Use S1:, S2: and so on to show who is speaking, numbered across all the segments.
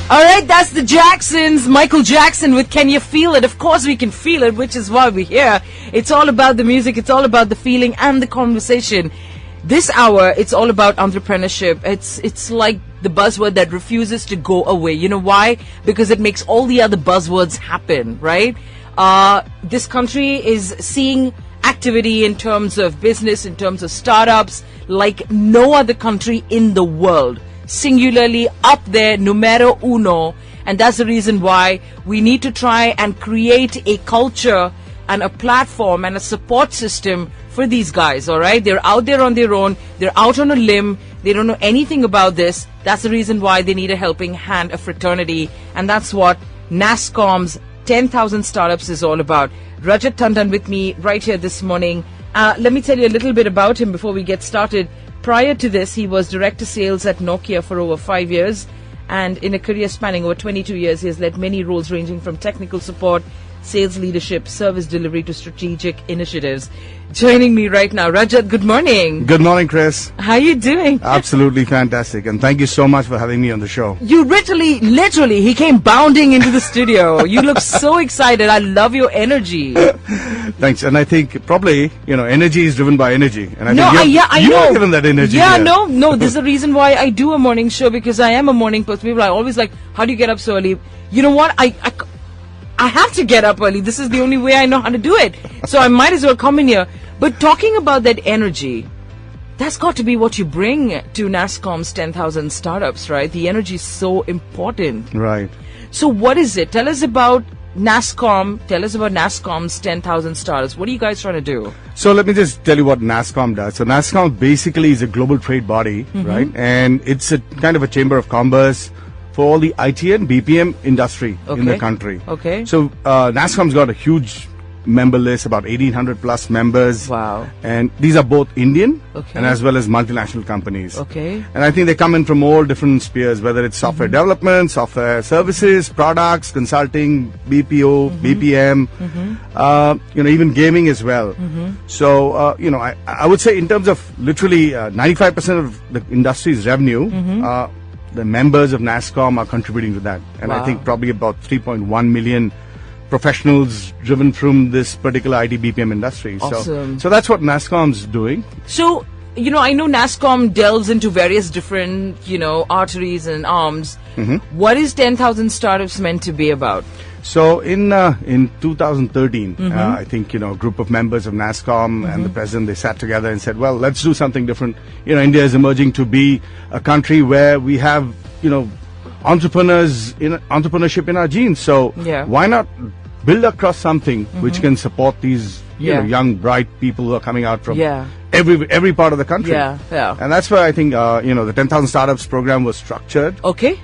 S1: All right, that's the Jacksons. Michael Jackson with Can You Feel It? Of course we can feel it, which is why we're here. It's all about the music. It's all about the feeling and the conversation. This hour, it's all about entrepreneurship. It's like the buzzword that refuses to go away. You know why? Because it makes all the other buzzwords happen, right? This country is seeing activity in terms of business, in terms of startups, like no other country in the world. Singularly up there, numero uno. And that's the reason why we need to try and create a culture and a platform and a support system for these guys, all right? They're out there on their own. They're out on a limb. They don't know anything about this. That's the reason why they need a helping hand, a fraternity. And that's what NASSCOM's 10,000 Startups is all about. Rajat Tandon with me right here this morning. Let me tell you a little bit about him before we get started. Prior to this, he was Director Sales at Nokia for over 5 years. And in a career spanning over 22 years, he has led many roles ranging from technical support, sales leadership, service delivery to strategic initiatives. Joining me right now, Rajat, good morning.
S2: Good morning, Chris.
S1: How are you doing?
S2: Absolutely fantastic. And thank you so much for having me on the show.
S1: You literally, he came bounding into the studio. You look so excited. I love your energy.
S2: Thanks. And I think probably, energy is driven by energy. And I
S1: think I know.
S2: You're given that energy.
S1: Yeah, no. This is the reason why I do a morning show, because I am a morning person. People are always like, how do you get up so early? You know what? I have to get up early. This is the only way I know how to do it. So I might as well come in here. But talking about that energy, that's got to be what you bring to NASSCOM's 10,000 Startups, right? The energy is so important.
S2: Right.
S1: So what is it? Tell us about NASSCOM. Tell us about NASSCOM's 10,000 Startups. What are you guys trying to do?
S2: So let me just tell you what NASSCOM does. So NASSCOM basically is a global trade body, right? And it's a kind of a chamber of commerce for all the IT and BPM industry in the country.
S1: Okay.
S2: So NASSCOM's got a huge member list, about 1,800 plus members.
S1: Wow.
S2: And these are both Indian and as well as multinational companies.
S1: Okay.
S2: And I think they come in from all different spheres, whether it's software development, software services, products, consulting, BPO, BPM, even gaming as well. So, I would say in terms of literally 95% of the industry's revenue, the members of NASSCOM are contributing to that. And I think probably about 3.1 million professionals driven from this particular IT BPM industry.
S1: Awesome.
S2: So that's what NASSCOM's doing.
S1: So, I know NASSCOM delves into various different, arteries and arms. What is 10,000 Startups meant to be about?
S2: So in 2013, I think, a group of members of NASSCOM and the president, they sat together and said, well, let's do something different. India is emerging to be a country where we have, entrepreneurship in our genes. So why not build across something which can support these young, bright people who are coming out from every part of the country.
S1: Yeah.
S2: And that's why I think, the 10,000 Startups program was structured.
S1: Okay.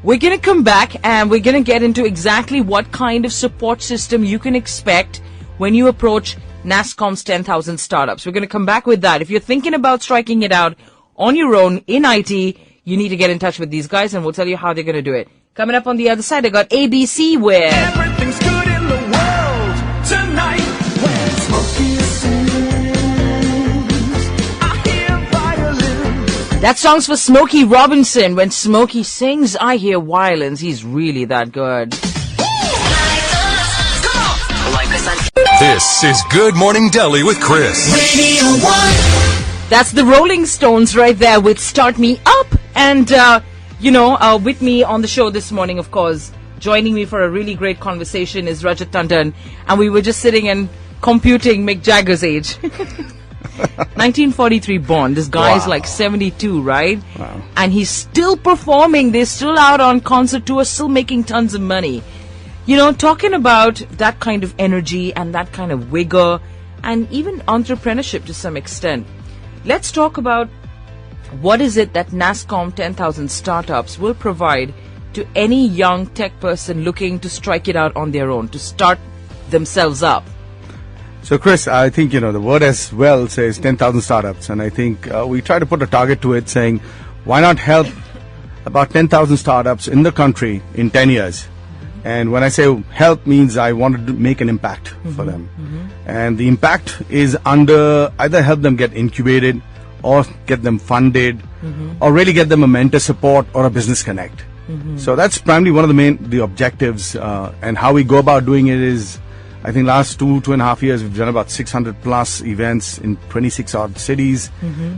S1: We're going to come back and we're going to get into exactly what kind of support system you can expect when you approach NASSCOM's 10,000 Startups. We're going to come back with that. If you're thinking about striking it out on your own in IT, you need to get in touch with these guys and we'll tell you how they're going to do it. Coming up on the other side, I got ABC where
S3: everything's good in the world tonight. When Smokey sings, I hear violins.
S1: that song's for Smokey Robinson. When Smokey sings, I hear violins. He's really that good.
S4: This is Good Morning Delhi with Chris.
S3: Radio 1.
S1: That's the Rolling Stones right there with Start Me Up. And, with me on the show this morning, of course, joining me for a really great conversation is Rajat Tandon. And we were just sitting and computing Mick Jagger's age. 1943 born. This guy is like 72, right?
S2: Wow.
S1: And he's still performing. They're still out on concert tour, still making tons of money. Talking about that kind of energy and that kind of vigor and even entrepreneurship to some extent. Let's talk about what is it that NASSCOM 10,000 Startups will provide to any young tech person looking to strike it out on their own, to start themselves up.
S2: So, Chris, I think, the word as well says 10,000 startups. And I think we try to put a target to it saying, why not help about 10,000 startups in the country in 10 years? And when I say help means I wanted to make an impact for them. And the impact is under either help them get incubated or get them funded or really get them a mentor support or a business connect. So that's primarily one of the objectives, and how we go about doing it is, I think last 2.5 years, we've done about 600 plus events in 26 odd cities.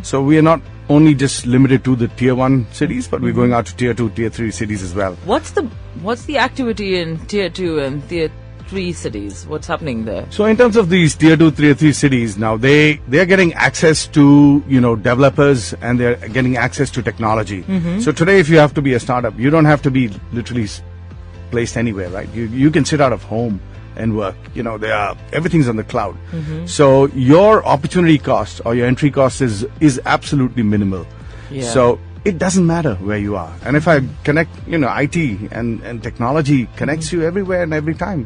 S2: So we are not only just limited to the tier 1 cities, but we're going out to tier 2, tier 3 cities as well.
S1: What's the activity in tier 2 and tier 3 cities? What's happening there?
S2: So in terms of these tier 2, tier 3 cities, now they are getting access to, developers, and they're getting access to technology. So today, if you have to be a startup, you don't have to be literally placed anywhere, right? You can sit out of home and work. Everything's on the cloud. So your opportunity cost or your entry cost is absolutely minimal.
S1: Yeah.
S2: So it doesn't matter where you are. And if I connect, IT and technology connects you everywhere and every time.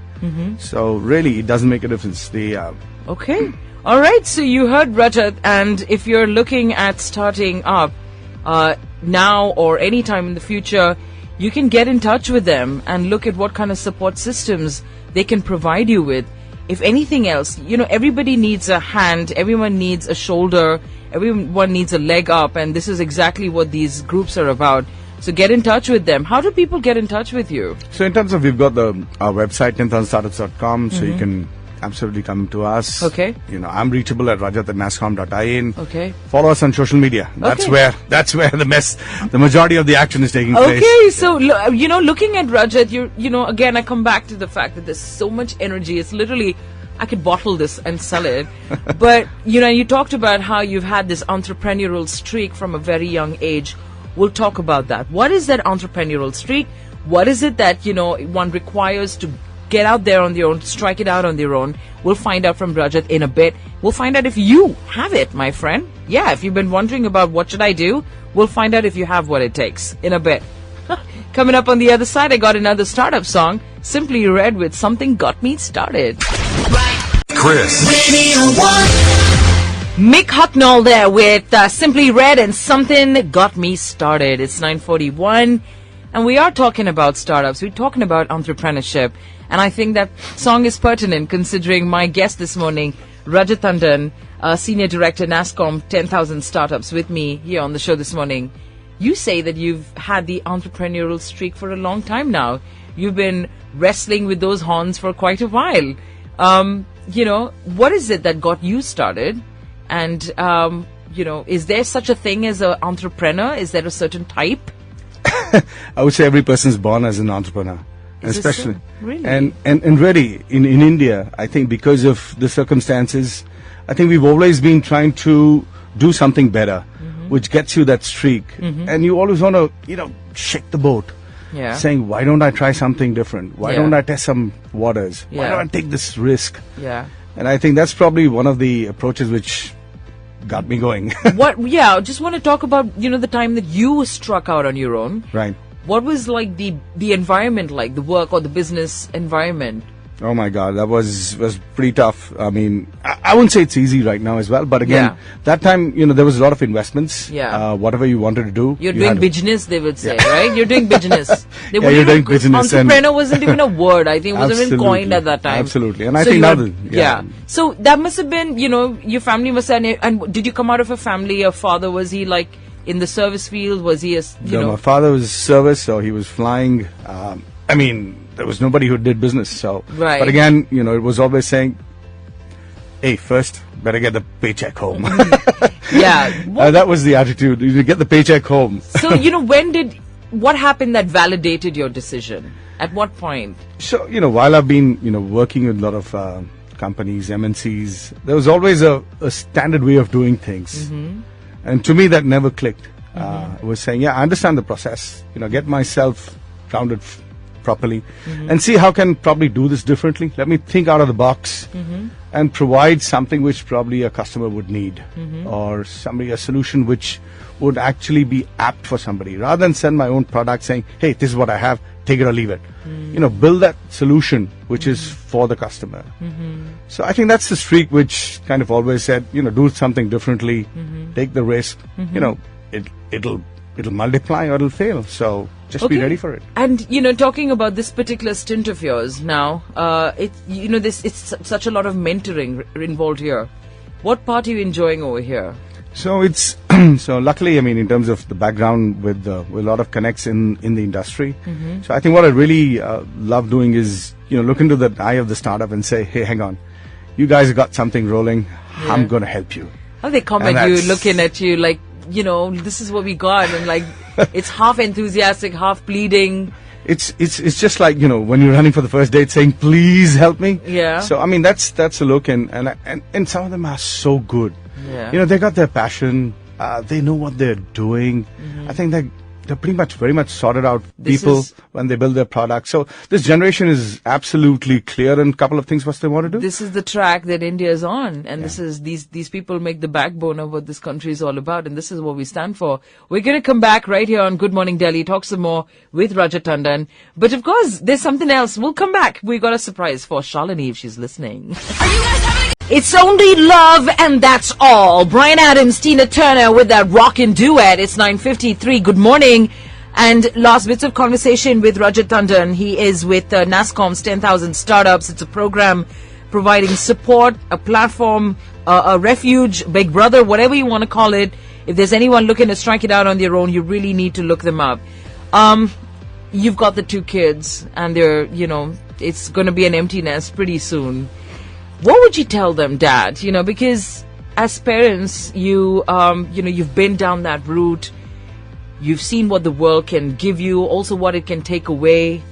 S2: So really, it doesn't make a difference.
S1: Okay. All right. So you heard Rajat, and if you're looking at starting up now or any time in the future, you can get in touch with them and look at what kind of support systems they can provide you with. If anything else, everybody needs a hand, everyone needs a shoulder, everyone needs a leg up, and this is exactly what these groups are about. So get in touch with them. How do people get in touch with you?
S2: So in terms of, we've got our website, 10,000startups.com, so you can absolutely come to us.
S1: Okay.
S2: I'm reachable at rajat@nascom.in.
S1: Okay.
S2: Follow us on social media. That's
S1: Okay.
S2: where the majority of the action is taking place.
S1: Okay, so looking at Rajat, again, I come back to the fact that there's so much energy. It's literally, I could bottle this and sell it. But you talked about how you've had this entrepreneurial streak from a very young age. We'll talk about that. What is that entrepreneurial streak? What is it that one requires to get out there on their own, strike it out on their own? We'll find out from Rajat in a bit. We'll find out if you have it, my friend. Yeah, if you've been wondering about what should I do, we'll find out if you have what it takes in a bit. Coming up on the other side, I got another startup song, Simply Red with Something Got Me Started.
S4: Chris.
S1: Mick Hucknall there with Simply Red and Something Got Me Started. It's 9:41. And we are talking about startups. We're talking about entrepreneurship. And I think that song is pertinent considering my guest this morning, Rajat Tandon, Senior Director, NASSCOM 10,000 Startups, with me here on the show this morning. You say that you've had the entrepreneurial streak for a long time now. You've been wrestling with those horns for quite a while. What is it that got you started? And, is there such a thing as an entrepreneur? Is there a certain type?
S2: I would say every person's born as an entrepreneur.
S1: Is it
S2: Especially.
S1: so? Really?
S2: And really, in India, I think because of the circumstances, I think we've always been trying to do something better, which gets you that streak. And you always want to, shake the boat.
S1: Yeah.
S2: Saying, why don't I try something different? Why
S1: Yeah.
S2: don't I test some waters? Why
S1: Yeah.
S2: don't I take this risk?
S1: Yeah.
S2: And I think that's probably one of the approaches which got me going.
S1: I just want to talk about, the time that you struck out on your own.
S2: Right.
S1: What was like the environment like, the work or the business environment?
S2: Oh my God, that was pretty tough. I mean, I wouldn't say it's easy right now as well, but again,
S1: Yeah.
S2: that time, there was a lot of investments.
S1: Yeah.
S2: Whatever you wanted to do.
S1: You're
S2: you
S1: doing
S2: had to-
S1: business, they would say, right? You're doing business. They
S2: Yeah,
S1: wouldn't
S2: you're
S1: even-
S2: doing business and-
S1: Entrepreneur wasn't even a word. I think it wasn't even
S2: Absolutely.
S1: coined at that time.
S2: Absolutely. And I
S1: So
S2: think
S1: you
S2: now
S1: had-
S2: that- yeah.
S1: So that must have been, your family must have, and did you come out of a family, your father, was he like in the service field? Was he
S2: My father was service, so he was flying. There was nobody who did business. So,
S1: Right.
S2: But again, it was always saying, "Hey, first, better get the paycheck home."
S1: yeah.
S2: That was the attitude. You get the paycheck home.
S1: So, what happened that validated your decision? At what point?
S2: So, while I've been, working with a lot of companies, MNCs, there was always a standard way of doing things. And to me, that never clicked. I was saying, yeah, I understand the process, get myself grounded properly and see how can probably do this differently. Let me think out of the box and provide something which probably a customer would need or a solution which would actually be apt for somebody rather than send my own product saying, hey, this is what I have, take it or leave it. Build that solution which is for the customer. So I think that's the streak which kind of always said, do something differently, take the risk, it'll multiply or it'll fail. So just be ready for it.
S1: And talking about this particular stint of yours now, it's such a lot of mentoring involved here. What part are you enjoying over here?
S2: So it's so luckily, I mean, in terms of the background with a lot of connects in the industry. So I think what I really love doing is look into the eye of the startup and say, hey, hang on, you guys got something rolling. I'm going to help you.
S1: How they come
S2: And
S1: at you,
S2: that's-
S1: looking at you like, this is what we got, and like it's half enthusiastic, half pleading.
S2: It's just like when you're running for the first date, saying, please help me.
S1: Yeah.
S2: So I mean that's a look, and some of them are so good.
S1: Yeah.
S2: They got their passion. They know what they're doing. I think they're pretty much very much sorted out
S1: This
S2: people
S1: is-
S2: when they build their product. So this generation is absolutely clear on a couple of things what they want to do.
S1: This is the track that India is on, and this is these people make the backbone of what this country is all about, and this is what we stand for. We're going to come back right here on Good Morning Delhi, talk some more with Rajat Tandon. But of course, there's something else. We'll come back. We got a surprise for Shalini if she's listening. It's only love and that's all. Brian Adams, Tina Turner with that rockin' duet. It's 9:53. Good morning. And last bits of conversation with Rajat Tandon. He is with NASSCOM's 10,000 Startups. It's a program providing support, a platform, a refuge, big brother, whatever you want to call it. If there's anyone looking to strike it out on their own, you really need to look them up. You've got the 2 kids and they're, it's going to be an empty nest pretty soon. What would you tell them, Dad? Because as parents, you've been down that route. You've seen what the world can give you, also what it can take away.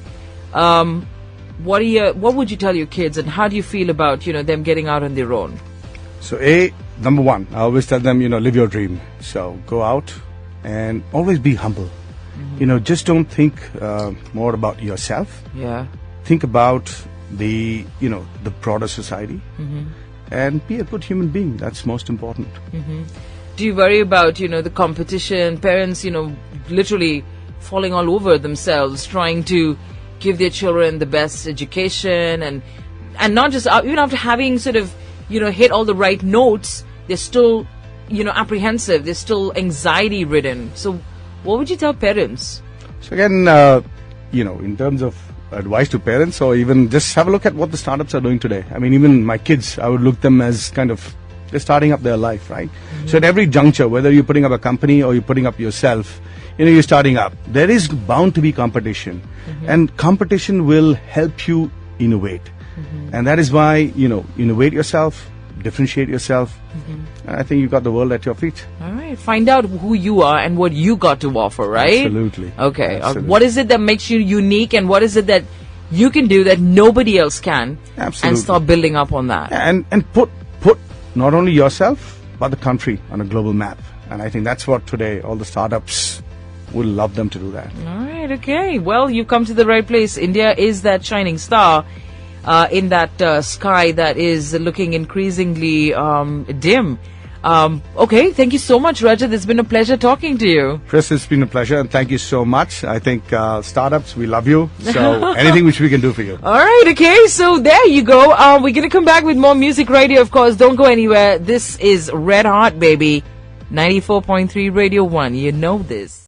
S1: What would you tell your kids, and how do you feel about them getting out on their own?
S2: So number one, I always tell them, live your dream. So go out and always be humble. Just don't think more about yourself.
S1: Yeah.
S2: Think about the broader society, and be a good human being. That's most important.
S1: Do you worry about the competition? Parents, literally falling all over themselves trying to give their children the best education, and not just even after having sort of hit all the right notes, they're still apprehensive. They're still anxiety ridden. So, what would you tell parents?
S2: So again, in terms of advice to parents, or even just have a look at what the startups are doing today. I mean, even my kids, I would look them as kind of, they're starting up their life, right? So at every juncture, whether you're putting up a company or you're putting up yourself, you're starting up, there is bound to be competition. And competition will help you innovate. And that is why, innovate yourself, differentiate yourself. And I think you've got the world at your feet.
S1: All right, find out who you are and what you got to offer, right?
S2: Absolutely.
S1: Okay.
S2: Absolutely.
S1: What is it that makes you unique, and what is it that you can do that nobody else can?
S2: Absolutely.
S1: And start building up on that.
S2: And put not only yourself, but the country on a global map. And I think that's what today all the startups would love them to do that.
S1: All right, okay. Well, you've come to the right place. India is that shining star in that sky that is looking increasingly dim. Okay, thank you so much, Rajat. It's been a pleasure talking to you.
S2: Chris, it's been a pleasure, and thank you so much. I think startups, we love you. So anything which we can do for you.
S1: All right, okay, so there you go. We're going to come back with more music right here, of course. Don't go anywhere. This is Red Hot, baby. 94.3 Radio 1. You know this.